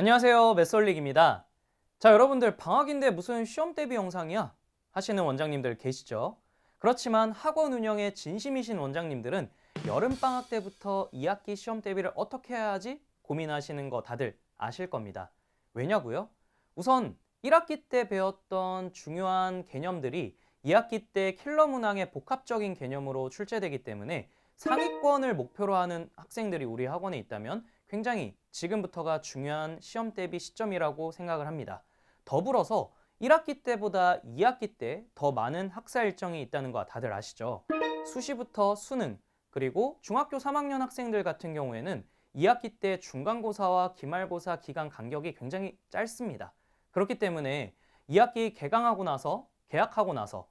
안녕하세요, 메솔릭입니다. 자, 여러분들 방학인데 무슨 시험 대비 영상이야? 하시는 원장님들 계시죠? 그렇지만 학원 운영에 진심이신 원장님들은 여름방학 때부터 2학기 시험 대비를 어떻게 해야 하지? 고민하시는 거 다들 아실 겁니다. 왜냐고요? 우선 1학기 때 배웠던 중요한 개념들이 2학기 때 킬러 문항의 복합적인 개념으로 출제되기 때문에 상위권을 목표로 하는 학생들이 우리 학원에 있다면 굉장히 지금부터가 중요한 시험 대비 시점이라고 생각을 합니다. 더불어서 1학기 때보다 2학기 때 더 많은 학사 일정이 있다는 거 다들 아시죠? 수시부터 수능, 그리고 중학교 3학년 학생들 같은 경우에는 2학기 때 중간고사와 기말고사 기간 간격이 굉장히 짧습니다. 그렇기 때문에 2학기 개강하고 나서, 개학하고 나서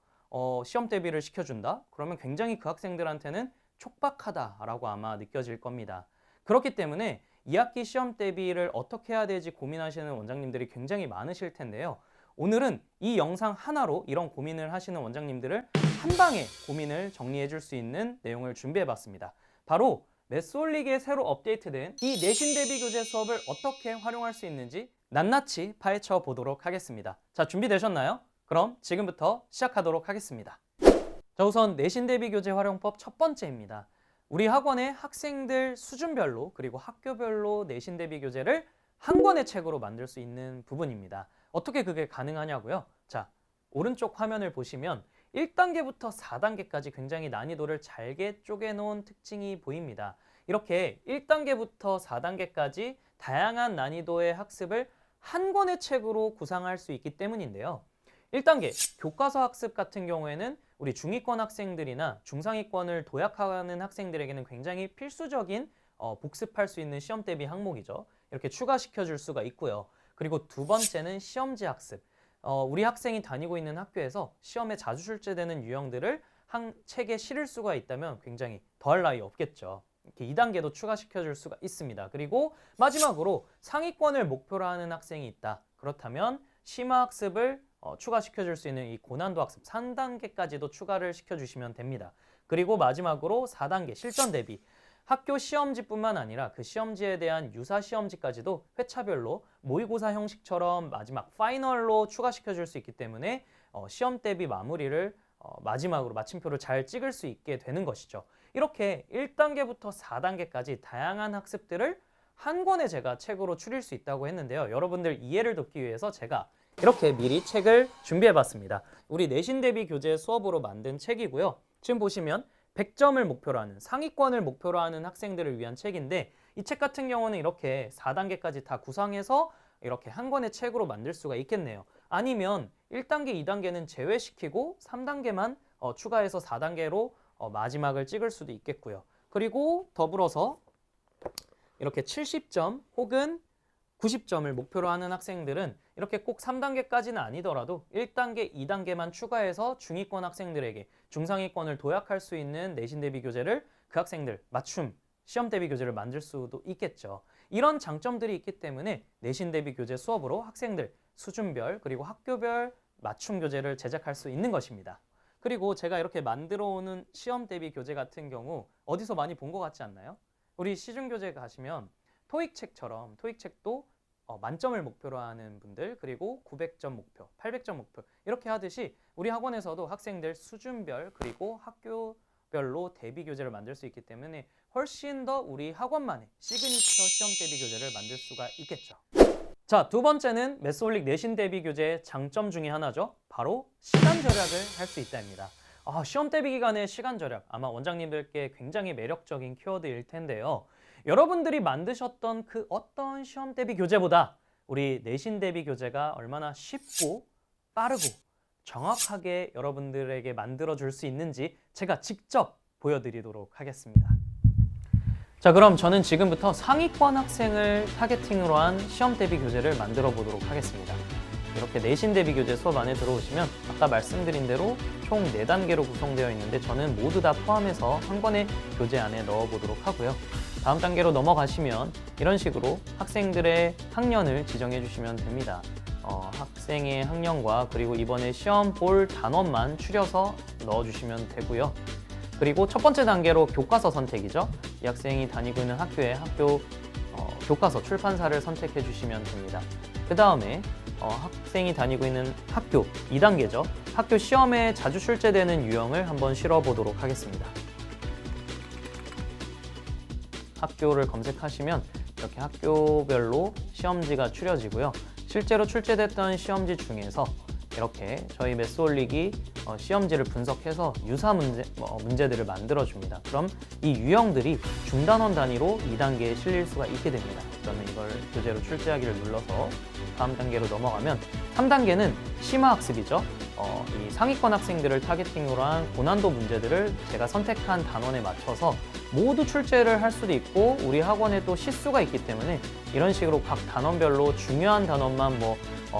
시험 대비를 시켜준다? 그러면 굉장히 그 학생들한테는 촉박하다라고 아마 느껴질 겁니다. 그렇기 때문에 2학기 시험 대비를 어떻게 해야 될지 고민하시는 원장님들이 굉장히 많으실 텐데요. 오늘은 이 영상 하나로 이런 고민을 하시는 원장님들을 한 방에 고민을 정리해 줄 수 있는 내용을 준비해 봤습니다. 바로 메솔릭에 새로 업데이트된 이 내신 대비 교재 수업을 어떻게 활용할 수 있는지 낱낱이 파헤쳐 보도록 하겠습니다. 자, 준비되셨나요? 그럼 지금부터 시작하도록 하겠습니다. 자, 우선 내신 대비 교재 활용법 첫 번째입니다. 우리 학원의 학생들 수준별로 그리고 학교별로 내신 대비 교재를 한 권의 책으로 만들 수 있는 부분입니다. 어떻게 그게 가능하냐고요? 자, 오른쪽 화면을 보시면 1단계부터 4단계까지 굉장히 난이도를 잘게 쪼개놓은 특징이 보입니다. 이렇게 1단계부터 4단계까지 다양한 난이도의 학습을 한 권의 책으로 구상할 수 있기 때문인데요. 1단계 교과서 학습 같은 경우에는 우리 중위권 학생들이나 중상위권을 도약하는 학생들에게는 굉장히 필수적인 복습할 수 있는 시험 대비 항목이죠. 이렇게 추가시켜 줄 수가 있고요. 그리고 두 번째는 시험지 학습. 우리 학생이 다니고 있는 학교에서 시험에 자주 출제되는 유형들을 한 책에 실을 수가 있다면 굉장히 더할 나위 없겠죠. 이렇게 2단계도 추가시켜 줄 수가 있습니다. 그리고 마지막으로 상위권을 목표로 하는 학생이 있다. 그렇다면 심화 학습을 추가시켜 줄 수 있는 이 고난도 학습 3단계까지도 추가를 시켜주시면 됩니다. 그리고 마지막으로 4단계 실전 대비. 학교 시험지뿐만 아니라 그 시험지에 대한 유사 시험지까지도 회차별로 모의고사 형식처럼 마지막 파이널로 추가시켜 줄 수 있기 때문에 시험 대비 마무리를 마지막으로 마침표를 잘 찍을 수 있게 되는 것이죠. 이렇게 1단계부터 4단계까지 다양한 학습들을 한 권에 제가 책으로 추릴 수 있다고 했는데요. 여러분들 이해를 돕기 위해서 제가 이렇게 미리 책을 준비해봤습니다. 우리 내신 대비 교재 수업으로 만든 책이고요. 지금 보시면 100점을 목표로 하는, 상위권을 목표로 하는 학생들을 위한 책인데 이 책 같은 경우는 이렇게 4단계까지 다 구성해서 이렇게 한 권의 책으로 만들 수가 있겠네요. 아니면 1단계, 2단계는 제외시키고 3단계만 추가해서 4단계로 마지막을 찍을 수도 있겠고요. 그리고 더불어서 이렇게 70점 혹은 90점을 목표로 하는 학생들은 이렇게 꼭 3단계까지는 아니더라도 1단계, 2단계만 추가해서 중위권 학생들에게 중상위권을 도약할 수 있는 내신 대비 교재를 그 학생들 맞춤 시험 대비 교재를 만들 수도 있겠죠. 이런 장점들이 있기 때문에 내신 대비 교재 수업으로 학생들 수준별 그리고 학교별 맞춤 교재를 제작할 수 있는 것입니다. 그리고 제가 이렇게 만들어 오는 시험 대비 교재 같은 경우 어디서 많이 본 것 같지 않나요? 우리 시중교재 가시면 토익 책처럼 토익 책도 만점을 목표로 하는 분들 그리고 900점 목표, 800점 목표 이렇게 하듯이 우리 학원에서도 학생들 수준별 그리고 학교별로 대비 교재를 만들 수 있기 때문에 훨씬 더 우리 학원만의 시그니처 시험 대비 교재를 만들 수가 있겠죠. 자, 두 번째는 메솔릭 내신 대비 교재의 장점 중에 하나죠. 바로 시간 절약을 할 수 있다입니다. 시험 대비 기간의 시간 절약 아마 원장님들께 굉장히 매력적인 키워드일 텐데요. 여러분들이 만드셨던 그 어떤 시험 대비 교재보다 우리 내신 대비 교재가 얼마나 쉽고 빠르고 정확하게 여러분들에게 만들어줄 수 있는지 제가 직접 보여드리도록 하겠습니다. 자, 그럼 저는 지금부터 상위권 학생을 타겟팅으로 한 시험 대비 교재를 만들어 보도록 하겠습니다. 이렇게 내신 대비 교재 수업 안에 들어오시면 아까 말씀드린 대로 총 4단계로 구성되어 있는데 저는 모두 다 포함해서 한 권의 교재 안에 넣어보도록 하고요. 다음 단계로 넘어가시면 이런 식으로 학생들의 학년을 지정해 주시면 됩니다. 학생의 학년과 그리고 이번에 시험 볼 단원만 추려서 넣어주시면 되고요. 그리고 첫 번째 단계로 교과서 선택이죠. 이 학생이 다니고 있는 학교의 학교 교과서 출판사를 선택해 주시면 됩니다. 그 다음에 학생이 다니고 있는 학교 2단계죠. 학교 시험에 자주 출제되는 유형을 한번 실어보도록 하겠습니다. 학교를 검색하시면 이렇게 학교별로 시험지가 추려지고요. 실제로 출제됐던 시험지 중에서 이렇게 저희 매스올릭이 시험지를 분석해서 유사 문제들을 만들어줍니다. 그럼 이 유형들이 중단원 단위로 2단계에 실릴 수가 있게 됩니다. 그러면 이걸 교재로 출제하기를 눌러서 다음 단계로 넘어가면 3단계는 심화학습이죠. 이 상위권 학생들을 타겟팅으로 한 고난도 문제들을 제가 선택한 단원에 맞춰서 모두 출제를 할 수도 있고 우리 학원에 또 시수가 있기 때문에 이런 식으로 각 단원별로 중요한 단원만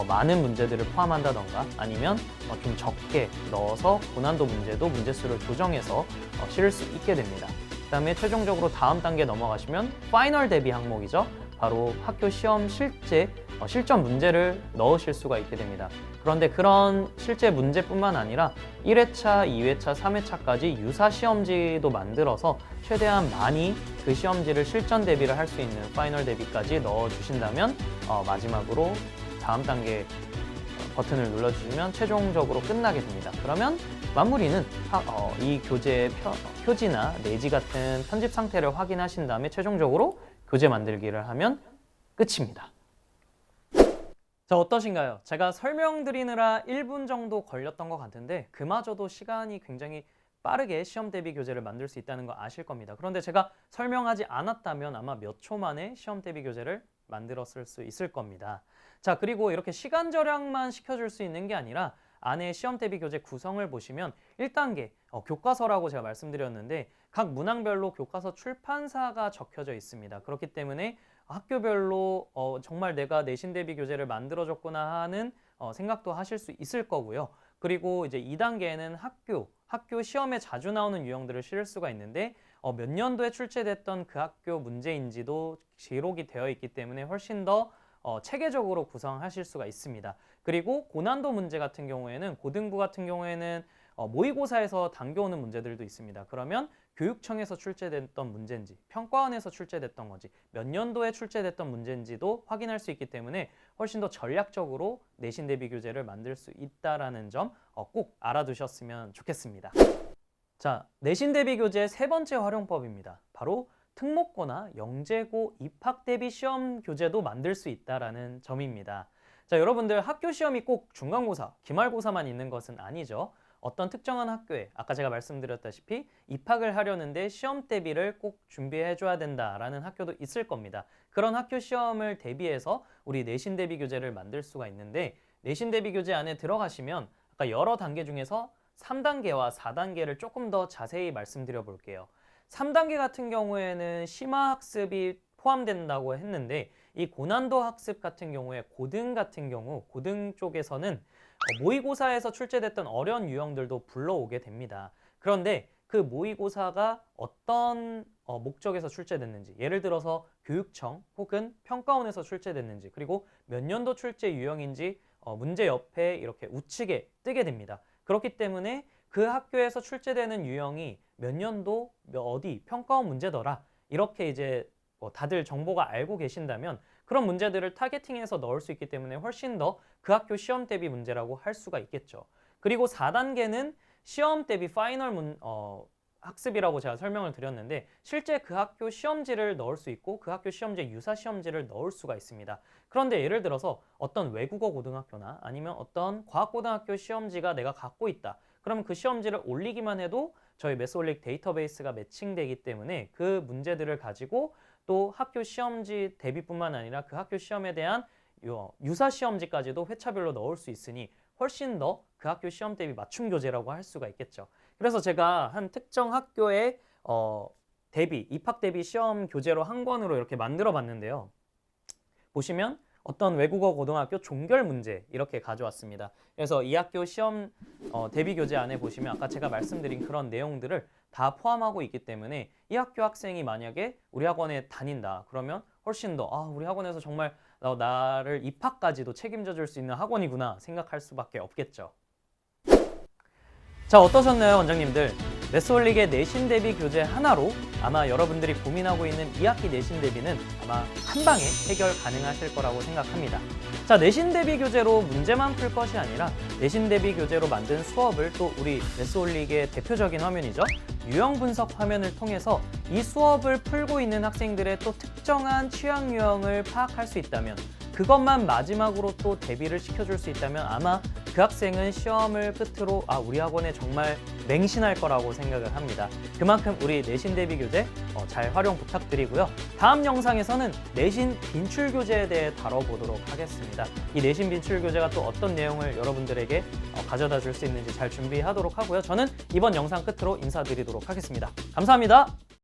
많은 문제들을 포함한다던가 아니면 좀 적게 넣어서 고난도 문제도 문제수를 조정해서 실을 수 있게 됩니다. 그 다음에 최종적으로 다음 단계 넘어가시면 파이널 대비 항목이죠. 바로 학교 시험 실전 문제를 넣으실 수가 있게 됩니다. 그런데 그런 실제 문제뿐만 아니라 1회차, 2회차, 3회차까지 유사 시험지도 만들어서 최대한 많이 그 시험지를 실전 대비를 할 수 있는 파이널 대비까지 넣어주신다면 마지막으로 다음 단계 버튼을 눌러주시면 최종적으로 끝나게 됩니다. 그러면 마무리는 이 교재의 표지나 내지 같은 편집 상태를 확인하신 다음에 최종적으로 교재 만들기를 하면 끝입니다. 자, 어떠신가요? 제가 설명드리느라 1분 정도 걸렸던 것 같은데 그마저도 시간이 굉장히 빠르게 시험 대비 교재를 만들 수 있다는 거 아실 겁니다. 그런데 제가 설명하지 않았다면 아마 몇 초 만에 시험 대비 교재를 만들었을 수 있을 겁니다. 자, 그리고 이렇게 시간 절약만 시켜줄 수 있는 게 아니라 안에 시험 대비 교재 구성을 보시면 1단계 교과서라고 제가 말씀드렸는데 각 문항별로 교과서 출판사가 적혀져 있습니다. 그렇기 때문에 학교별로 정말 내가 내신 대비 교재를 만들어줬구나 하는 생각도 하실 수 있을 거고요. 그리고 이제 2단계에는 학교 시험에 자주 나오는 유형들을 실을 수가 있는데 몇 년도에 출제됐던 그 학교 문제인지도 기록이 되어 있기 때문에 훨씬 더 체계적으로 구성하실 수가 있습니다. 그리고 고난도 문제 같은 경우에는 고등부 같은 경우에는 모의고사에서 당겨오는 문제들도 있습니다. 그러면 교육청에서 출제됐던 문제인지 평가원에서 출제됐던 건지 몇 년도에 출제됐던 문제인지도 확인할 수 있기 때문에 훨씬 더 전략적으로 내신 대비 교재를 만들 수 있다는 점 꼭 알아두셨으면 좋겠습니다. 자, 내신 대비 교재의 세 번째 활용법입니다. 바로 특목고나 영재고 입학 대비 시험 교재도 만들 수 있다는 점입니다. 자, 여러분들 학교 시험이 꼭 중간고사, 기말고사만 있는 것은 아니죠. 어떤 특정한 학교에 아까 제가 말씀드렸다시피 입학을 하려는데 시험 대비를 꼭 준비해 줘야 된다라는 학교도 있을 겁니다. 그런 학교 시험을 대비해서 우리 내신 대비 교재를 만들 수가 있는데 내신 대비 교재 안에 들어가시면 아까 여러 단계 중에서 3단계와 4단계를 조금 더 자세히 말씀드려 볼게요. 3단계 같은 경우에는 심화학습이 포함된다고 했는데 이 고난도 학습 같은 경우에 고등 같은 경우 고등 쪽에서는 모의고사에서 출제됐던 어려운 유형들도 불러오게 됩니다. 그런데 그 모의고사가 어떤 목적에서 출제됐는지 예를 들어서 교육청 혹은 평가원에서 출제됐는지 그리고 몇 년도 출제 유형인지 문제 옆에 이렇게 우측에 뜨게 됩니다. 그렇기 때문에 그 학교에서 출제되는 유형이 몇 년도 어디 평가원 문제더라 이렇게 이제 다들 정보가 알고 계신다면 그런 문제들을 타겟팅해서 넣을 수 있기 때문에 훨씬 더 그 학교 시험 대비 문제라고 할 수가 있겠죠. 그리고 4단계는 시험 대비 파이널 학습이라고 제가 설명을 드렸는데 실제 그 학교 시험지를 넣을 수 있고 그 학교 시험지 유사 시험지를 넣을 수가 있습니다. 그런데 예를 들어서 어떤 외국어 고등학교나 아니면 어떤 과학고등학교 시험지가 내가 갖고 있다. 그러면 그 시험지를 올리기만 해도 저희 매스올릭 데이터베이스가 매칭되기 때문에 그 문제들을 가지고 또 학교 시험지 대비뿐만 아니라 그 학교 시험에 대한 유사 시험지까지도 회차별로 넣을 수 있으니 훨씬 더 그 학교 시험 대비 맞춤 교재라고 할 수가 있겠죠. 그래서 제가 한 특정 학교의 입학 대비 시험 교재로 한 권으로 이렇게 만들어 봤는데요. 보시면 어떤 외국어 고등학교 종결 문제 이렇게 가져왔습니다. 그래서 이 학교 시험 대비 교재 안에 보시면 아까 제가 말씀드린 그런 내용들을 다 포함하고 있기 때문에 이 학교 학생이 만약에 우리 학원에 다닌다 그러면 훨씬 더 우리 학원에서 정말 나를 입학까지도 책임져 줄 수 있는 학원이구나 생각할 수밖에 없겠죠. 자, 어떠셨나요, 원장님들? 매스올릭의 내신 대비 교재 하나로 아마 여러분들이 고민하고 있는 2학기 내신 대비는 아마 한 방에 해결 가능하실 거라고 생각합니다. 자, 내신 대비 교재로 문제만 풀 것이 아니라 내신 대비 교재로 만든 수업을 또 우리 매스올릭의 대표적인 화면이죠. 유형 분석 화면을 통해서 이 수업을 풀고 있는 학생들의 또 특정한 취향 유형을 파악할 수 있다면, 그것만 마지막으로 또 대비를 시켜줄 수 있다면 아마 그 학생은 시험을 끝으로 우리 학원에 정말 맹신할 거라고 생각을 합니다. 그만큼 우리 내신 대비 교재 잘 활용 부탁드리고요. 다음 영상에서는 내신 빈출 교재에 대해 다뤄보도록 하겠습니다. 이 내신 빈출 교재가 또 어떤 내용을 여러분들에게 가져다 줄 수 있는지 잘 준비하도록 하고요. 저는 이번 영상 끝으로 인사드리도록 하겠습니다. 감사합니다.